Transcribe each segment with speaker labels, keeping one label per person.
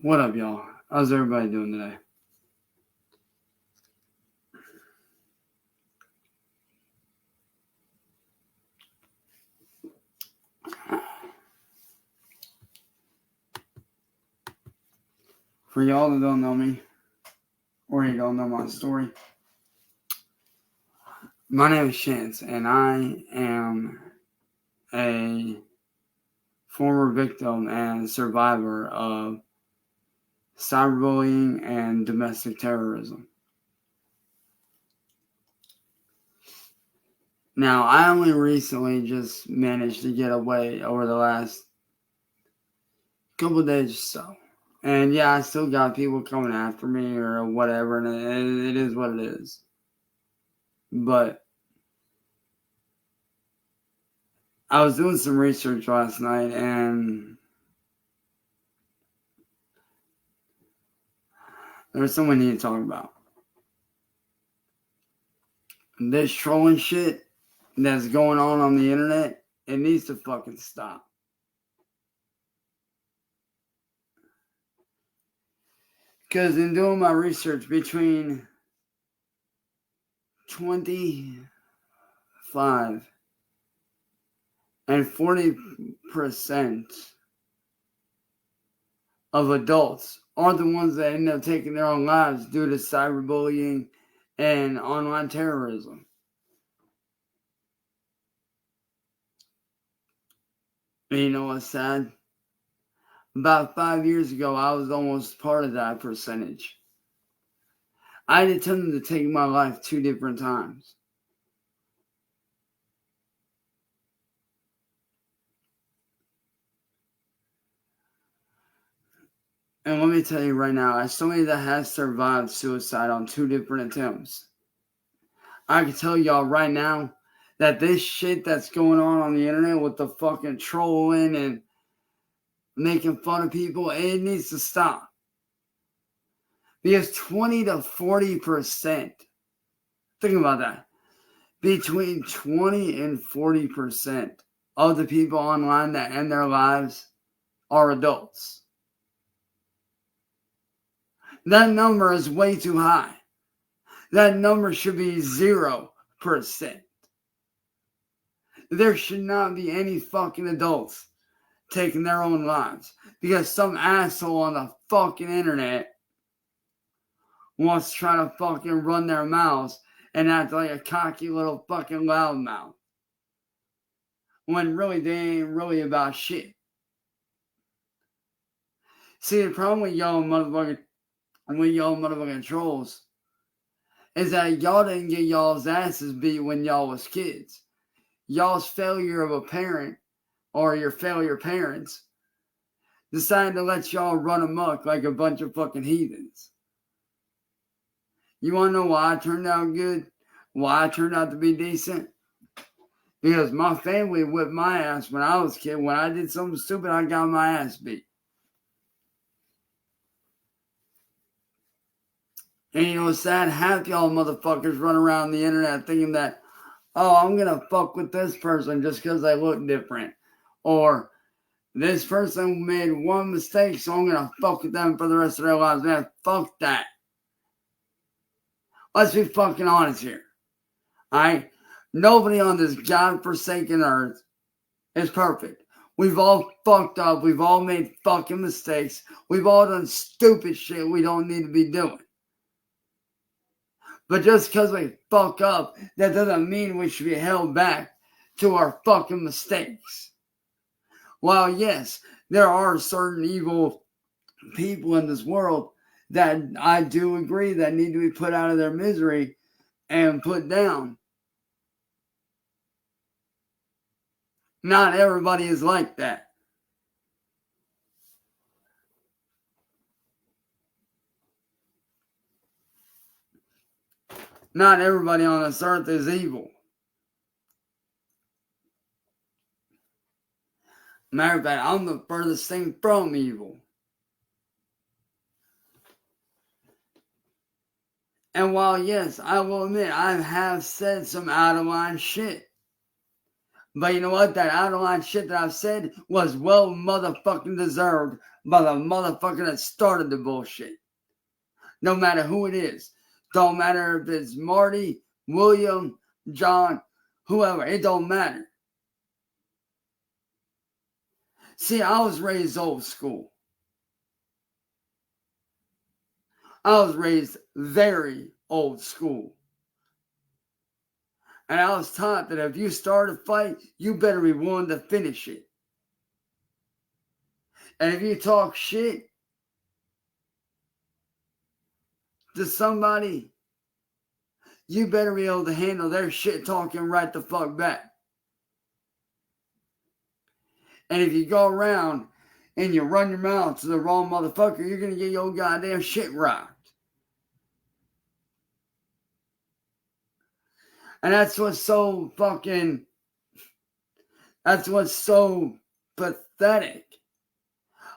Speaker 1: What up, y'all? How's everybody doing today? For y'all that don't know me, or you don't know my story, my name is Chance, and I am a former victim and survivor of cyberbullying and domestic terrorism. Now, I only recently just managed to get away over the last couple of days or so. And yeah, I still got people coming after me or whatever, and it is what it is. But I was doing some research last night, and there's something we need to talk about. This trolling shit that's going on the internet, it needs to fucking stop. Because in doing my research, between 25 and 40% of adults are the ones that end up taking their own lives due to cyberbullying and online terrorism. And you know what's sad? About 5 years ago, I was almost part of that percentage. I had attempted to take my life 2 different times. And let me tell you right now, as somebody that has survived suicide on 2 different attempts, I can tell y'all right now that this shit that's going on the internet with the fucking trolling and making fun of people, it needs to stop. Because 20 to 40%, think about that, between 20 and 40% of the people online that end their lives are adults. That number is way too high. That number should be 0%. There should not be any fucking adults taking their own lives because some asshole on the fucking internet wants to try to fucking run their mouths and act like a cocky little fucking loudmouth when really they ain't really about shit. See, the problem with y'all motherfucking trolls is that y'all didn't get y'all's asses beat when y'all was kids. Y'all's failure of a parent or your failure parents decided to let y'all run amok like a bunch of fucking heathens. You want to know why I turned out good? Why I turned out to be decent? Because my family whipped my ass when I was a kid. When I did something stupid, I got my ass beat. And you know what's sad? Half y'all motherfuckers run around the internet thinking that, oh, I'm going to fuck with this person just because they look different. Or this person made one mistake, so I'm going to fuck with them for the rest of their lives. Man, fuck that. Let's be fucking honest here. Alright? Nobody on this godforsaken earth is perfect. We've all fucked up. We've all made fucking mistakes. We've all done stupid shit we don't need to be doing. But just because we fuck up, that doesn't mean we should be held back to our fucking mistakes. While yes, there are certain evil people in this world that I do agree that need to be put out of their misery and put down. Not everybody is like that. Not everybody on this earth is evil. Matter of fact, I'm the furthest thing from evil. And while, yes, I will admit, I have said some out of line shit. But you know what? That out of line shit that I've said was well motherfucking deserved by the motherfucker that started the bullshit. No matter who it is. Don't matter if it's Marty, William, John, whoever. It don't matter. See, I was raised old school. I was raised very old school. And I was taught that if you start a fight, you better be willing to finish it. And if you talk shit to somebody, you better be able to handle their shit talking right the fuck back. And if you go around and you run your mouth to the wrong motherfucker, you're going to get your goddamn shit rocked. And that's what's so pathetic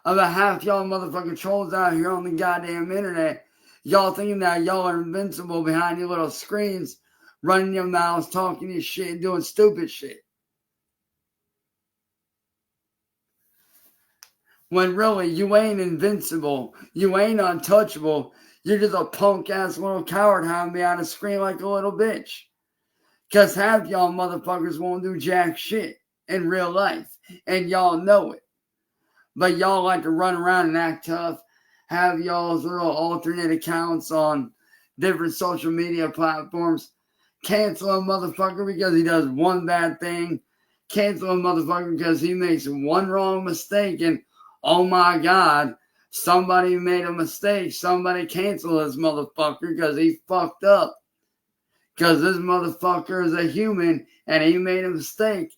Speaker 1: about half y'all motherfucking trolls out here on the goddamn internet. Y'all thinking that y'all are invincible behind your little screens, running your mouths, talking your shit, doing stupid shit. When really, you ain't invincible. You ain't untouchable. You're just a punk-ass little coward hiding behind a screen like a little bitch. Because half y'all motherfuckers won't do jack shit in real life. And y'all know it. But y'all like to run around and act tough. Have y'all's little alternate accounts on different social media platforms. Cancel a motherfucker because he does one bad thing. Cancel a motherfucker because he makes one wrong mistake. And oh my God, somebody made a mistake. Somebody cancel this motherfucker because he fucked up. Because this motherfucker is a human and he made a mistake.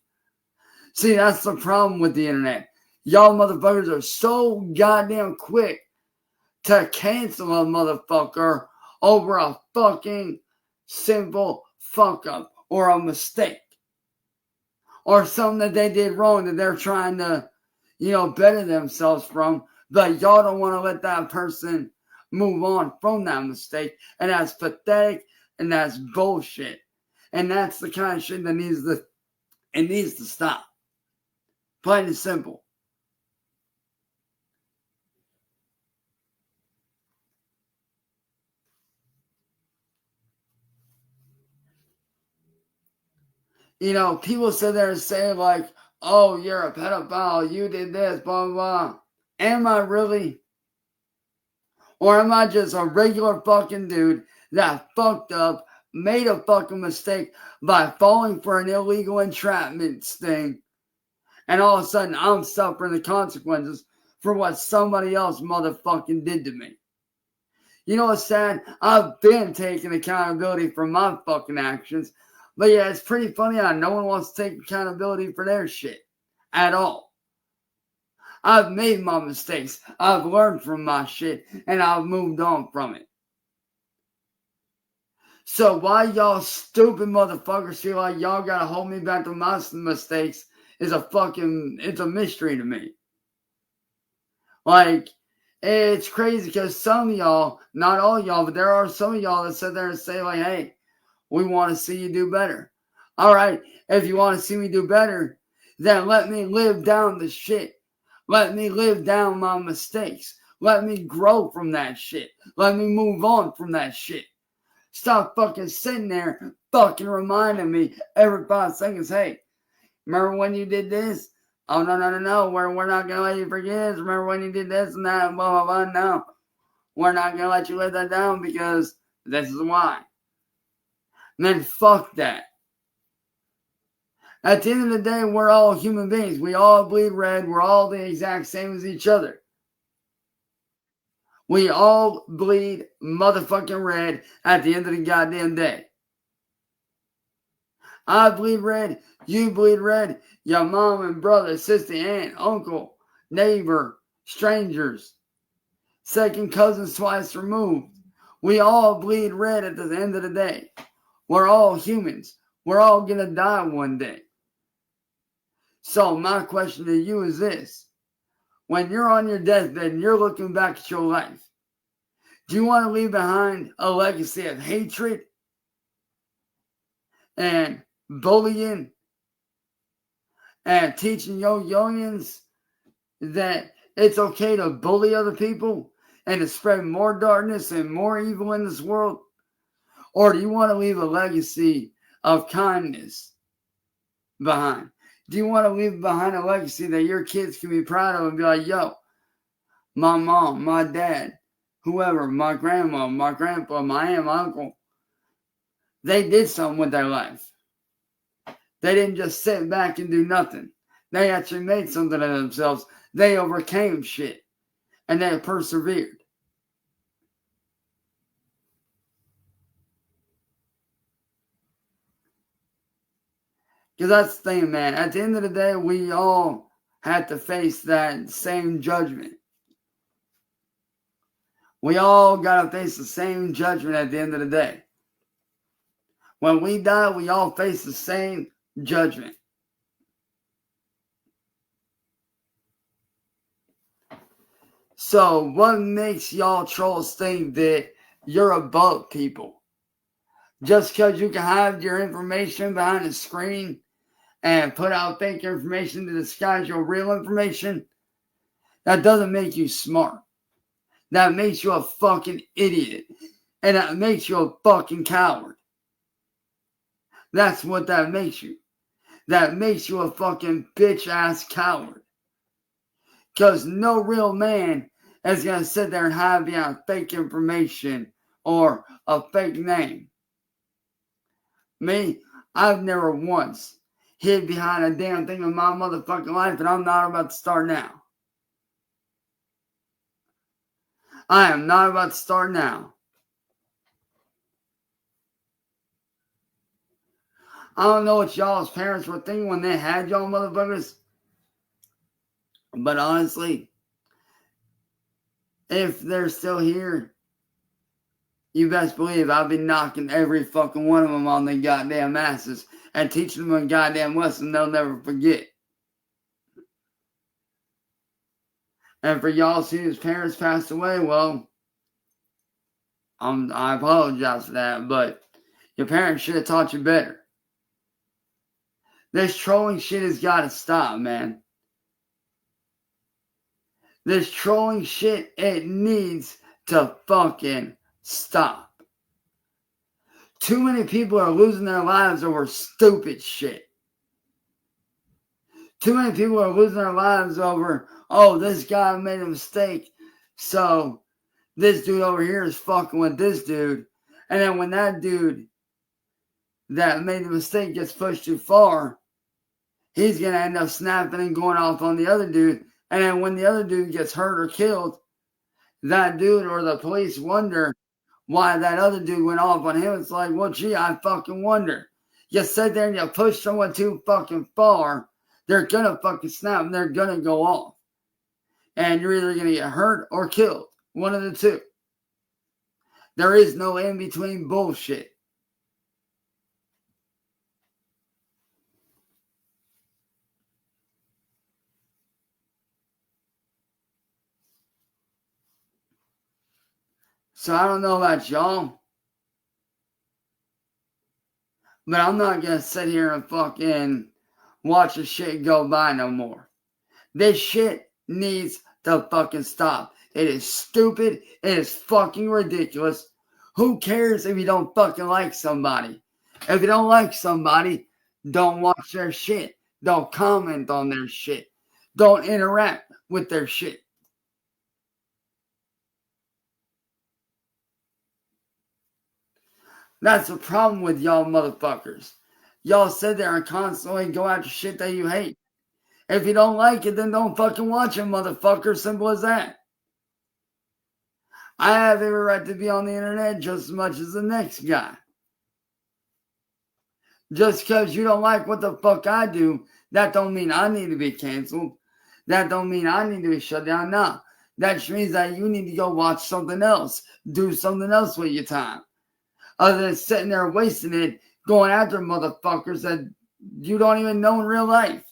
Speaker 1: See, that's the problem with the internet. Y'all motherfuckers are so goddamn quick to cancel a motherfucker over a fucking simple fuck up or a mistake. Or something that they did wrong that they're trying to, better themselves from. But y'all don't want to let that person move on from that mistake. And that's pathetic. And that's bullshit. And that's the kind of shit that needs to stop. Plain and simple. People sit there and say like, oh, you're a pedophile, you did this, blah, blah, blah. Am I really? Or am I just a regular fucking dude that fucked up, made a fucking mistake by falling for an illegal entrapment sting, and all of a sudden I'm suffering the consequences for what somebody else motherfucking did to me? You know what's sad? I've been taking accountability for my fucking actions. But yeah, it's pretty funny how no one wants to take accountability for their shit at all. I've made my mistakes. I've learned from my shit. And I've moved on from it. So why y'all stupid motherfuckers feel like y'all gotta hold me back to my mistakes it's a mystery to me. Like, it's crazy because some of y'all, not all y'all, but there are some of y'all that sit there and say like, hey, we want to see you do better. All right, if you want to see me do better, then let me live down the shit. Let me live down my mistakes. Let me grow from that shit. Let me move on from that shit. Stop fucking sitting there fucking reminding me every 5 seconds, hey, remember when you did this? Oh, no. We're not going to let you forget this. Remember when you did this and that, blah, blah, blah. No, we're not going to let you live that down because this is why. Man, fuck that. At the end of the day, we're all human beings. We all bleed red. We're all the exact same as each other. We all bleed motherfucking red at the end of the goddamn day. I bleed red. You bleed red. Your mom and brother, sister, aunt, uncle, neighbor, strangers, second cousins twice removed. We all bleed red at the end of the day. We're all humans. We're all going to die one day. So my question to you is this. When you're on your deathbed and you're looking back at your life, do you want to leave behind a legacy of hatred and bullying and teaching your youngins that it's okay to bully other people and to spread more darkness and more evil in this world? Or do you want to leave a legacy of kindness behind? Do you want to leave behind a legacy that your kids can be proud of and be like, yo, my mom, my dad, whoever, my grandma, my grandpa, my aunt, my uncle, they did something with their life. They didn't just sit back and do nothing. They actually made something of themselves. They overcame shit. And they persevered. Because that's the thing, man. At the end of the day, we all have to face that same judgment. We all got to face the same judgment at the end of the day. When we die, we all face the same judgment. So what makes y'all trolls think that you're above people? Just because you can hide your information behind a screen and put out fake information to disguise your real information, that doesn't make you smart. That makes you a fucking idiot. And that makes you a fucking coward. That's what that makes you. That makes you a fucking bitch-ass coward. Because no real man is going to sit there and hide behind fake information or a fake name. Me, I've never once hid behind a damn thing in my motherfucking life, and I'm not about to start now. I am not about to start now. I don't know what y'all's parents were thinking when they had y'all motherfuckers. But honestly, if they're still here, you best believe I'll be knocking every fucking one of them on their goddamn asses and teaching them a goddamn lesson they'll never forget. And for y'all see his parents passed away, well, I apologize for that, but your parents should have taught you better. This trolling shit has got to stop, man. This trolling shit, it needs to fucking stop. Too many people are losing their lives over stupid shit. Too many people are losing their lives over, oh, this guy made a mistake, so this dude over here is fucking with this dude. And then when that dude that made the mistake gets pushed too far, he's going to end up snapping and going off on the other dude. And then when the other dude gets hurt or killed, that dude or the police wonder why that other dude went off on him. It's like, well, gee, I fucking wonder. You sit there and you push someone too fucking far, they're going to fucking snap and they're going to go off. And you're either going to get hurt or killed. One of the two. There is no in-between bullshit. So I don't know about y'all, but I'm not going to sit here and fucking watch the shit go by no more. This shit needs to fucking stop. It is stupid. It is fucking ridiculous. Who cares if you don't fucking like somebody? If you don't like somebody, don't watch their shit. Don't comment on their shit. Don't interact with their shit. That's the problem with y'all motherfuckers. Y'all sit there and constantly go after shit that you hate. If you don't like it, then don't fucking watch it, motherfucker. Simple as that. I have every right to be on the internet just as much as the next guy. Just because you don't like what the fuck I do, that don't mean I need to be canceled. That don't mean I need to be shut down. No. That just means that you need to go watch something else. Do something else with your time. Other than sitting there wasting it, going after motherfuckers that you don't even know in real life.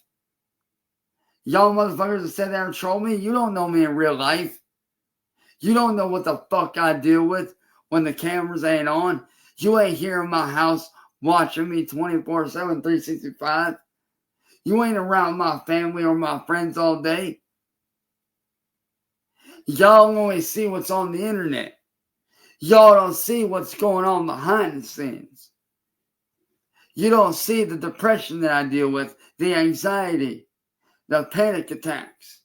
Speaker 1: Y'all motherfuckers that sit there and troll me, you don't know me in real life. You don't know what the fuck I deal with when the cameras ain't on. You ain't here in my house watching me 24/7, 365. You ain't around my family or my friends all day. Y'all only see what's on the internet. Y'all don't see what's going on behind the scenes. You don't see the depression that I deal with, the anxiety, the panic attacks,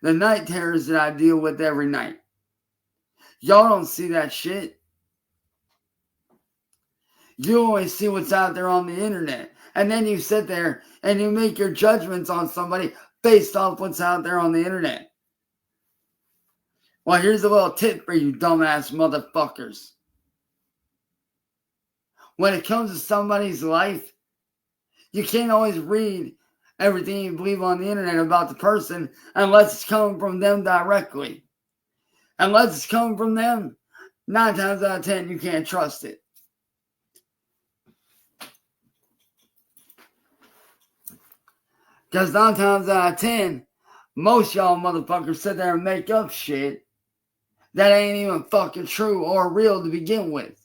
Speaker 1: the night terrors that I deal with every night. Y'all don't see that shit. You only see what's out there on the internet. And then you sit there and you make your judgments on somebody based off what's out there on the internet. Well, here's a little tip for you dumbass motherfuckers. When it comes to somebody's life, you can't always read everything you believe on the internet about the person unless it's coming from them directly. Unless it's coming from them, 9 times out of 10, you can't trust it. Because 9 times out of 10, most y'all motherfuckers sit there and make up shit that ain't even fucking true or real to begin with.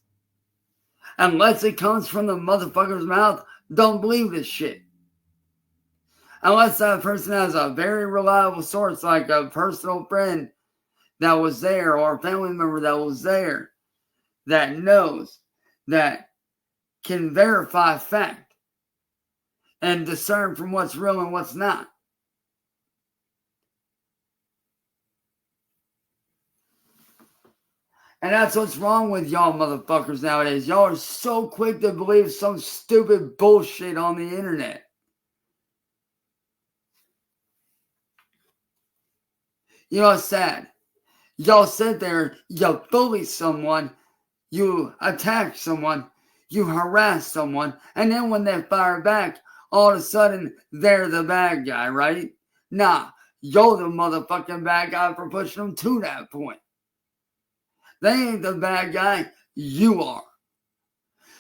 Speaker 1: Unless it comes from the motherfucker's mouth, don't believe this shit. Unless that person has a very reliable source, like a personal friend that was there or a family member that was there, that knows, that can verify fact and discern from what's real and what's not. And that's what's wrong with y'all motherfuckers nowadays. Y'all are so quick to believe some stupid bullshit on the internet. You know what's sad? Y'all sit there, you bully someone, you attack someone, you harass someone, and then when they fire back, all of a sudden, they're the bad guy, right? Nah, you're the motherfucking bad guy for pushing them to that point. They ain't the bad guy, you are.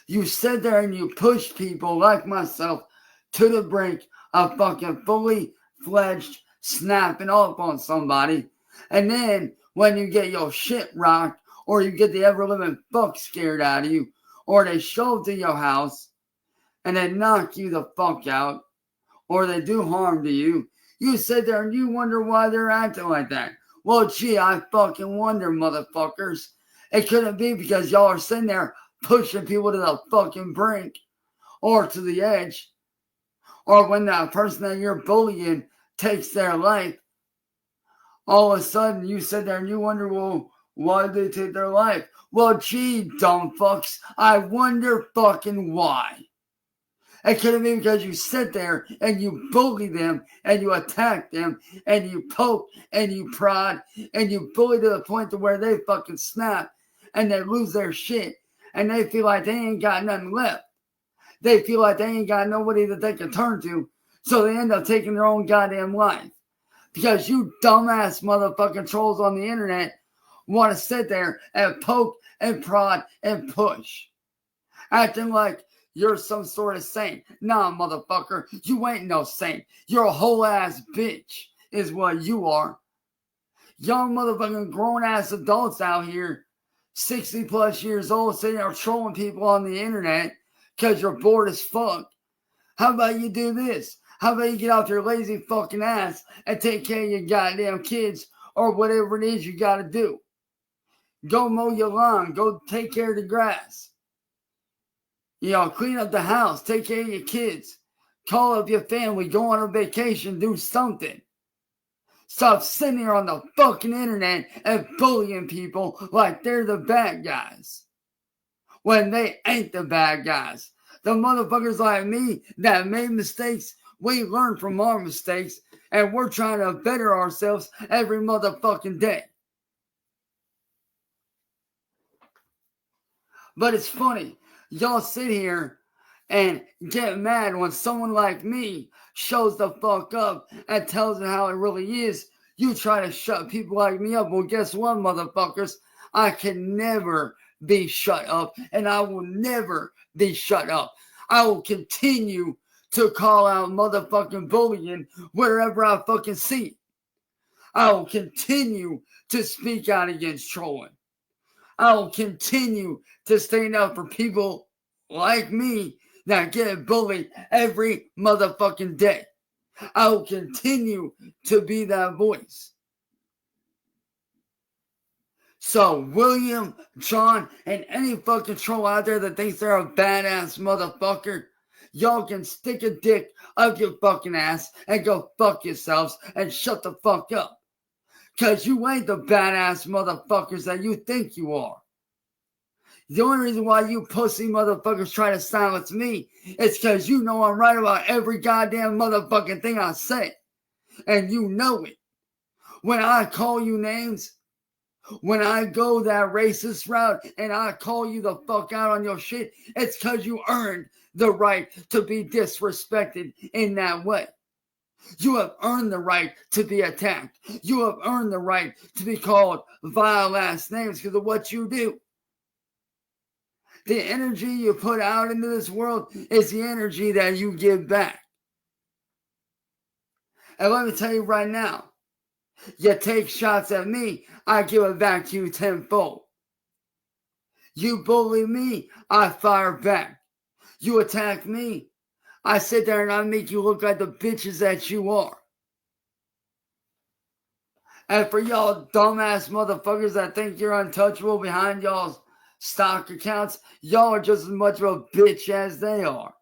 Speaker 1: You sit there and you push people like myself to the brink of fucking fully fledged snapping up on somebody. And then when you get your shit rocked, or you get the ever-living fuck scared out of you, or they show up to your house and they knock you the fuck out, or they do harm to you, you sit there and you wonder why they're acting like that. Well, gee, I fucking wonder, motherfuckers. It couldn't be because y'all are sitting there pushing people to the fucking brink or to the edge. Or when that person that you're bullying takes their life, all of a sudden you sit there and you wonder, well, why did they take their life? Well, gee, dumb fucks, I wonder fucking why. It could have been because you sit there and you bully them and you attack them and you poke and you prod and you bully to the point to where they fucking snap and they lose their shit and they feel like they ain't got nothing left. They feel like they ain't got nobody that they can turn to, so they end up taking their own goddamn life. Because you dumbass motherfucking trolls on the internet want to sit there and poke and prod and push. Acting like you're some sort of saint. Nah, motherfucker, you ain't no saint. You're a whole ass bitch is what you are. Young motherfucking grown ass adults out here, 60 plus years old, sitting there trolling people on the internet because you're bored as fuck. How about you do this? How about you get off your lazy fucking ass and take care of your goddamn kids or whatever it is you gotta do? Go mow your lawn. Go take care of the grass. You know, clean up the house. Take care of your kids. Call up your family. Go on a vacation. Do something. Stop sitting here on the fucking internet and bullying people like they're the bad guys when they ain't the bad guys. The motherfuckers like me that made mistakes, we learn from our mistakes, and we're trying to better ourselves every motherfucking day. But it's funny, y'all sit here and get mad when someone like me shows the fuck up and tells it how it really is. You try to shut people like me up. Well, guess what, motherfuckers? I can never be shut up, and I will never be shut up. I will continue to call out motherfucking bullying wherever I fucking see it. I will continue to speak out against trolling. I will continue to stand up for people like me that get bullied every motherfucking day. I will continue to be that voice. So William, John, and any fucking troll out there that thinks they're a badass motherfucker, y'all can stick a dick up your fucking ass and go fuck yourselves and shut the fuck up. Cause you ain't the badass motherfuckers that you think you are. The only reason why you pussy motherfuckers try to silence me is because you know I'm right about every goddamn motherfucking thing I say. And you know it. When I call you names, when I go that racist route and I call you the fuck out on your shit, it's because you earned the right to be disrespected in that way. You have earned the right to be attacked. You have earned the right to be called vile ass names because of what you do. The energy you put out into this world is the energy that you give back. And let me tell you right now, you take shots at me, I give it back to you tenfold. You bully me, I fire back. You attack me, I sit there and I make you look like the bitches that you are. And for y'all dumbass motherfuckers that think you're untouchable behind y'all's stock accounts, y'all are just as much of a bitch as they are.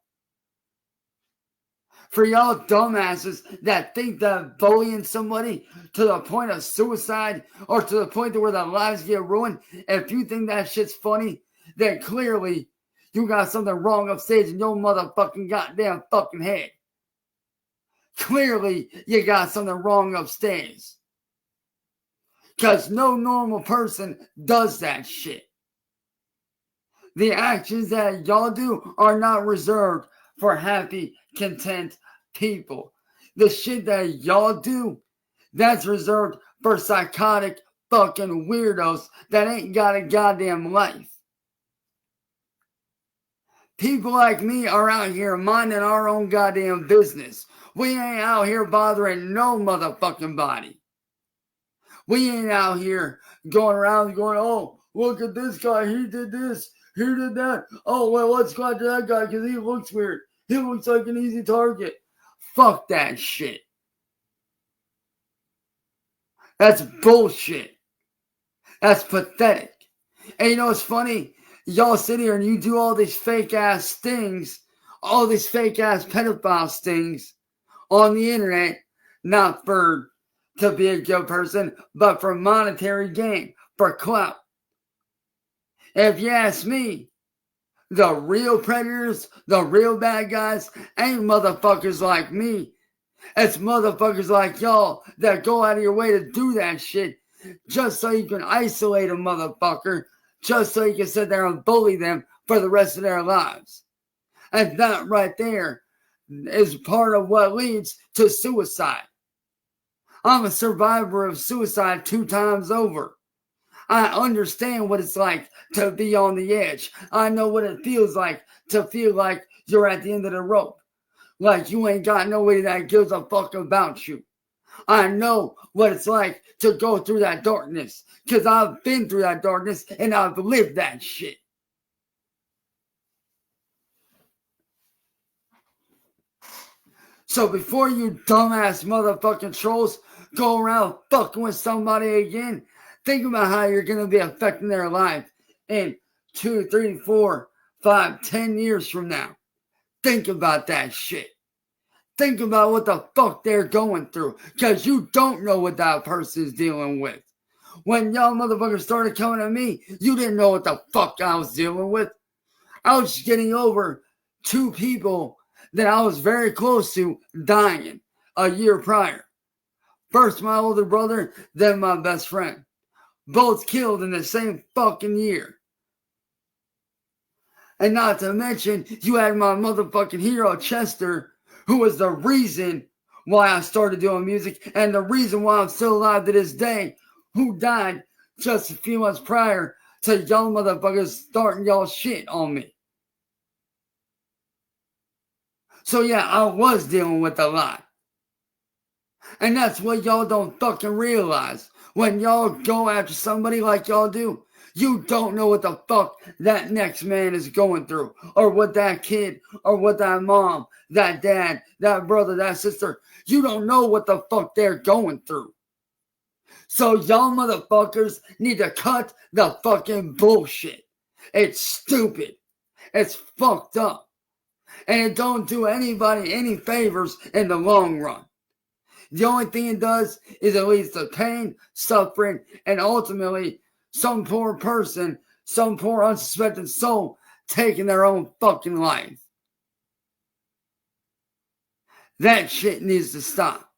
Speaker 1: For y'all dumbasses that think that bullying somebody to the point of suicide or to the point to where their lives get ruined, if you think that shit's funny, then clearly you got something wrong upstairs in your motherfucking goddamn fucking head. Clearly you got something wrong upstairs. Because no normal person does that shit. The actions that y'all do are not reserved for happy, content people. The shit that y'all do, that's reserved for psychotic fucking weirdos that ain't got a goddamn life. People like me are out here minding our own goddamn business. We ain't out here bothering no motherfucking body. We ain't out here going around going, oh, look at this guy, he did this. He did that. Oh, well, let's go after that guy because he looks weird. He looks like an easy target. Fuck that shit. That's bullshit. That's pathetic. And you know what's funny? Y'all sit here and you do all these fake ass stings, all these fake ass pedophile stings on the internet, not for to be a good person, but for monetary gain, for clout. If you ask me, the real predators, the real bad guys, ain't motherfuckers like me. It's motherfuckers like y'all that go out of your way to do that shit just so you can isolate a motherfucker, just so you can sit there and bully them for the rest of their lives. And that right there is part of what leads to suicide. I'm a survivor of suicide 2 times over. I understand what it's like to be on the edge. I know what it feels like to feel like you're at the end of the rope. Like you ain't got nobody that gives a fuck about you. I know what it's like to go through that darkness. Because I've been through that darkness and I've lived that shit. So before you dumbass motherfucking trolls go around fucking with somebody again, think about how you're going to be affecting their life in 2, 3, 4, 5, 10 years from now. Think about that shit. Think about what the fuck they're going through. Because you don't know what that person is dealing with. When y'all motherfuckers started coming at me, you didn't know what the fuck I was dealing with. I was just getting over 2 people that I was very close to dying a year prior. First my older brother, then my best friend. Both killed in the same fucking year. And not to mention, you had my motherfucking hero, Chester, who was the reason why I started doing music and the reason why I'm still alive to this day, who died just a few months prior to y'all motherfuckers starting y'all shit on me. So yeah, I was dealing with a lot. And that's what y'all don't fucking realize. When y'all go after somebody like y'all do, You don't know what the fuck that next man is going through, or what that kid, or what that mom, that dad, that brother, that sister, you don't know what the fuck they're going through. So y'all motherfuckers need to cut the fucking bullshit. It's stupid. It's fucked up. And it don't do anybody any favors in the long run. The only thing it does is it leads to pain, suffering, and ultimately some poor person, some poor unsuspecting soul taking their own fucking life. That shit needs to stop.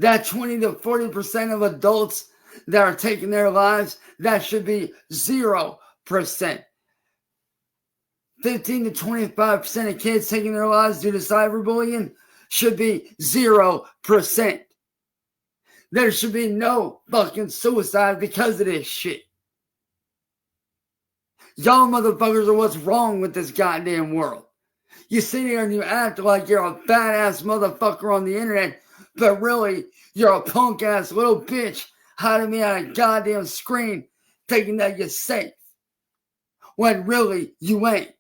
Speaker 1: That 20 to 40% of adults that are taking their lives, that should be 0%. 15 to 25% of kids taking their lives due to cyberbullying should be 0%. There should be no fucking suicide because of this shit. Y'all motherfuckers are what's wrong with this goddamn world. You sit here and you act like you're a badass motherfucker on the internet, but really, you're a punk ass little bitch hiding behind a goddamn screen thinking that you're safe. When really, you ain't.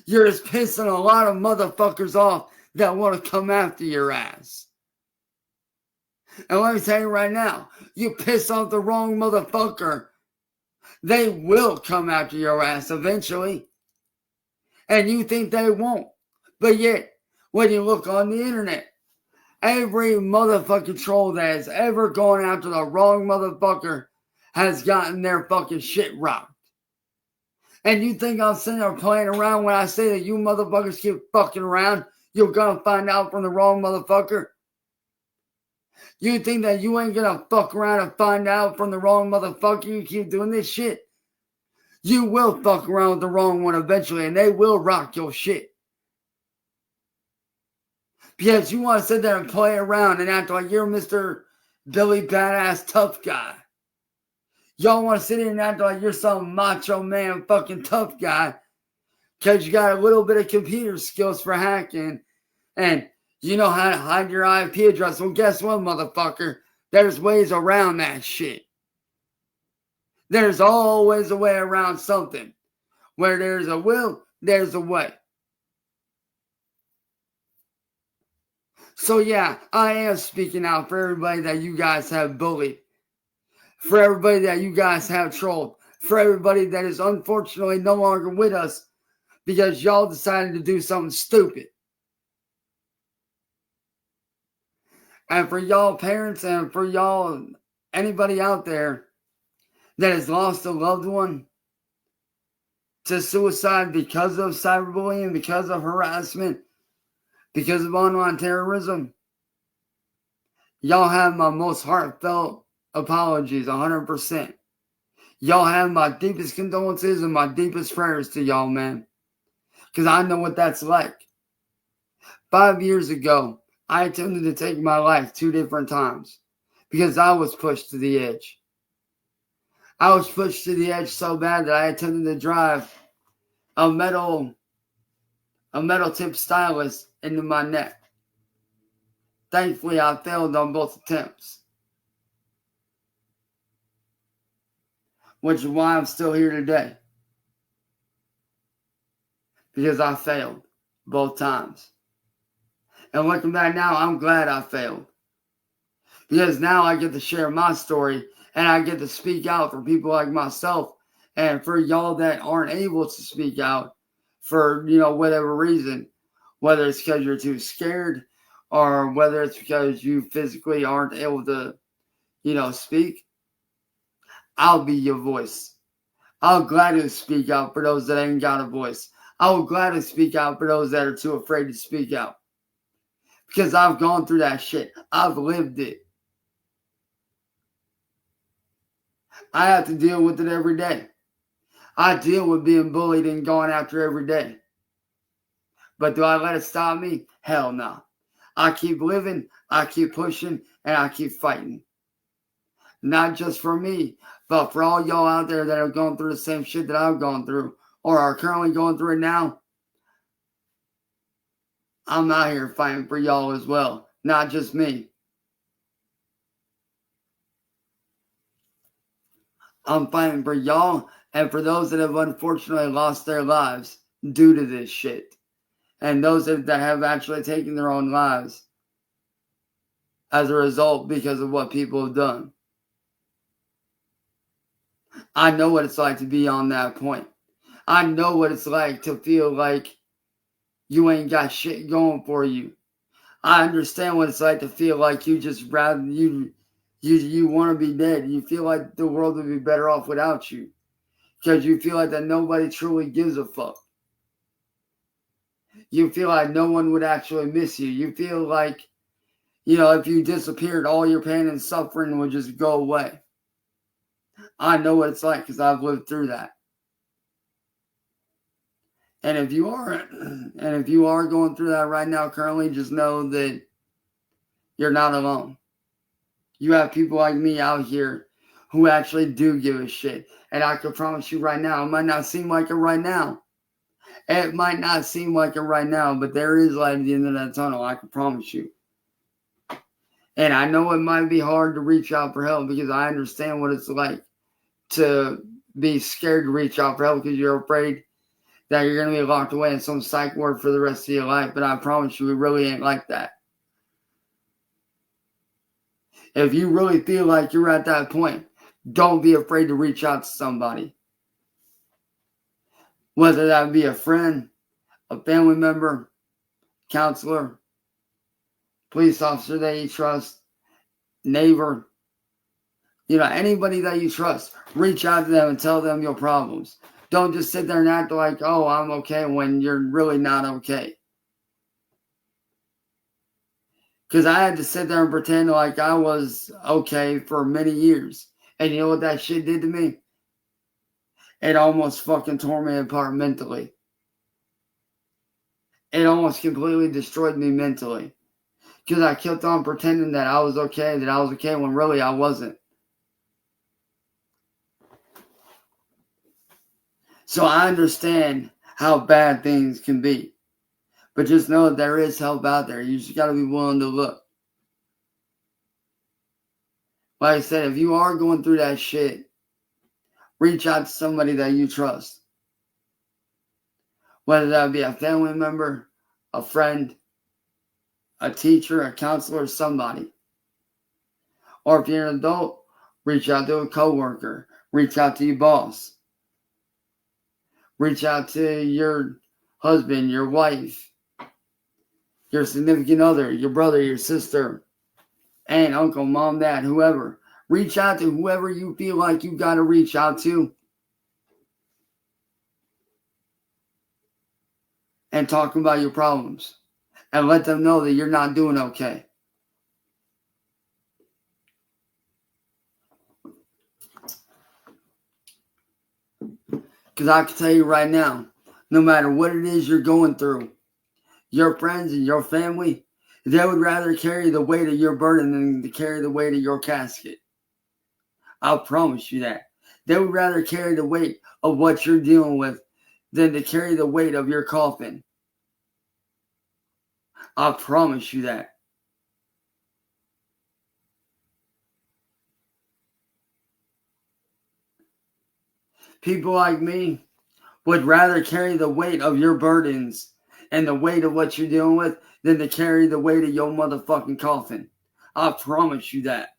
Speaker 1: You're just pissing a lot of motherfuckers off that want to come after your ass. And let me tell you right now, you piss off the wrong motherfucker, they will come after your ass eventually. And you think they won't. But yet, when you look on the internet, every motherfucking troll that has ever gone after the wrong motherfucker has gotten their fucking shit rocked. And you think I'm sitting there playing around when I say that you motherfuckers keep fucking around, you're gonna find out from the wrong motherfucker? You think that you ain't gonna fuck around and find out from the wrong motherfucker? You keep doing this shit? You will fuck around with the wrong one eventually, and they will rock your shit. Because you want to sit there and play around and act like you're Mr. Billy Badass Tough Guy. Y'all want to sit here and act like you're some macho man fucking tough guy because you got a little bit of computer skills for hacking and you know how to hide your IP address. Well, guess what, motherfucker? There's ways around that shit. There's always a way around something. Where there's a will, there's a way. So yeah, I am speaking out for everybody that you guys have bullied. For everybody that you guys have trolled. For everybody that is unfortunately no longer with us because y'all decided to do something stupid. And for y'all parents and for y'all, anybody out there that has lost a loved one to suicide because of cyberbullying, because of harassment, because of online terrorism, y'all have my most heartfelt apologies, 100%. Y'all have my deepest condolences and my deepest prayers to y'all, man. Because I know what that's like. 5 years ago, I attempted to take my life 2 different times because I was pushed to the edge. I was pushed to the edge so bad that I attempted to drive a metal tip stylus into my neck. Thankfully, I failed on both attempts. Which is why I'm still here today. Because I failed both times. And looking back now, I'm glad I failed. Because now I get to share my story and I get to speak out for people like myself and for y'all that aren't able to speak out for, whatever reason. Whether it's because you're too scared or whether it's because you physically aren't able to, speak. I'll be your voice. I'll gladly speak out for those that ain't got a voice. I will gladly speak out for those that are too afraid to speak out. Because I've gone through that shit. I've lived it. I have to deal with it every day. I deal with being bullied and going after every day. But do I let it stop me? Hell no. I keep living, I keep pushing, and I keep fighting. Not just for me, but for all y'all out there that are going through the same shit that I've gone through or are currently going through it now. I'm out here fighting for y'all as well, not just me. I'm fighting for y'all and for those that have unfortunately lost their lives due to this shit. And those that have actually taken their own lives as a result because of what people have done. I know what it's like to be on that point. I know what it's like to feel like you ain't got shit going for you. I understand what it's like to feel like you just rather you want to be dead. You feel like the world would be better off without you because you feel like that nobody truly gives a fuck. You feel like no one would actually miss you. You feel like, if you disappeared, all your pain and suffering would just go away. I know what it's like because I've lived through that. And if you are going through that right now currently, just know that you're not alone. You have people like me out here who actually do give a shit. And I can promise you right now, it might not seem like it right now. It might not seem like it right now, but there is light at the end of that tunnel, I can promise you. And I know it might be hard to reach out for help because I understand what it's like to be scared to reach out for help because you're afraid that you're going to be locked away in some psych ward for the rest of your life. But I promise you, it really ain't like that. If you really feel like you're at that point, don't be afraid to reach out to somebody. Whether that be a friend, a family member, counselor, police officer that you trust, neighbor, anybody that you trust, reach out to them and tell them your problems. Don't just sit there and act like, oh, I'm okay when you're really not okay. Because I had to sit there and pretend like I was okay for many years. And you know what that shit did to me? It almost fucking tore me apart mentally. It almost completely destroyed me mentally. Because I kept on pretending that I was okay when really I wasn't. So I understand how bad things can be. But just know that there is help out there. You just got to be willing to look. Like I said, if you are going through that shit, reach out to somebody that you trust. Whether that be a family member, a friend, a teacher, a counselor, somebody. Or if you're an adult, reach out to a coworker. Reach out to your boss. Reach out to your husband, your wife, your significant other, your brother, your sister, aunt, uncle, mom, dad, whoever. Reach out to whoever you feel like you got to reach out to. And talk about your problems. And let them know that you're not doing okay. Because I can tell you right now, no matter what it is you're going through, your friends and your family, they would rather carry the weight of your burden than to carry the weight of your casket. I'll promise you that. They would rather carry the weight of what you're dealing with than to carry the weight of your coffin. I promise you that. People like me would rather carry the weight of your burdens and the weight of what you're dealing with than to carry the weight of your motherfucking coffin. I promise you that.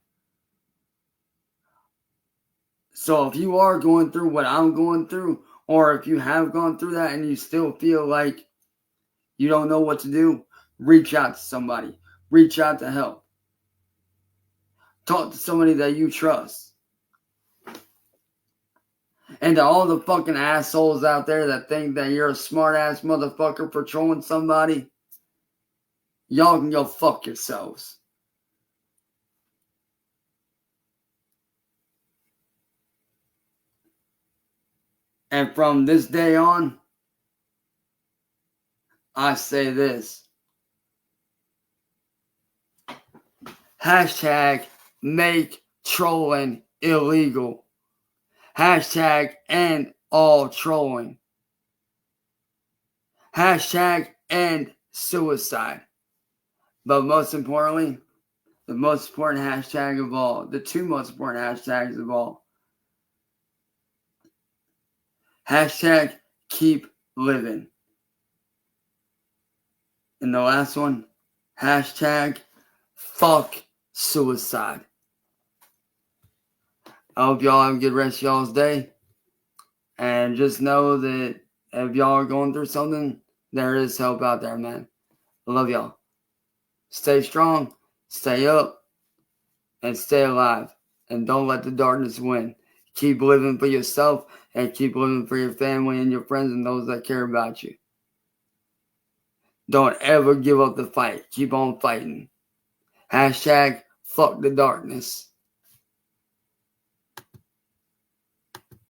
Speaker 1: So if you are going through what I'm going through, or if you have gone through that and you still feel like you don't know what to do, reach out to somebody. Reach out to help. Talk to somebody that you trust. And to all the fucking assholes out there that think that you're a smart ass motherfucker for trolling somebody, y'all can go fuck yourselves. And from this day on, I say this. Hashtag make trolling illegal. Hashtag end all trolling. Hashtag end suicide. But most importantly, the most important hashtag of all, the two most important hashtags of all, Hashtag keep living. And the last one, hashtag fuck suicide. I hope y'all have a good rest of y'all's day. And just know that if y'all are going through something, there is help out there, man. I love y'all. Stay strong, stay up, and stay alive. And don't let the darkness win. Keep living for yourself and keep living for your family and your friends and those that care about you. Don't ever give up the fight. Keep on fighting. Hashtag fuck the darkness.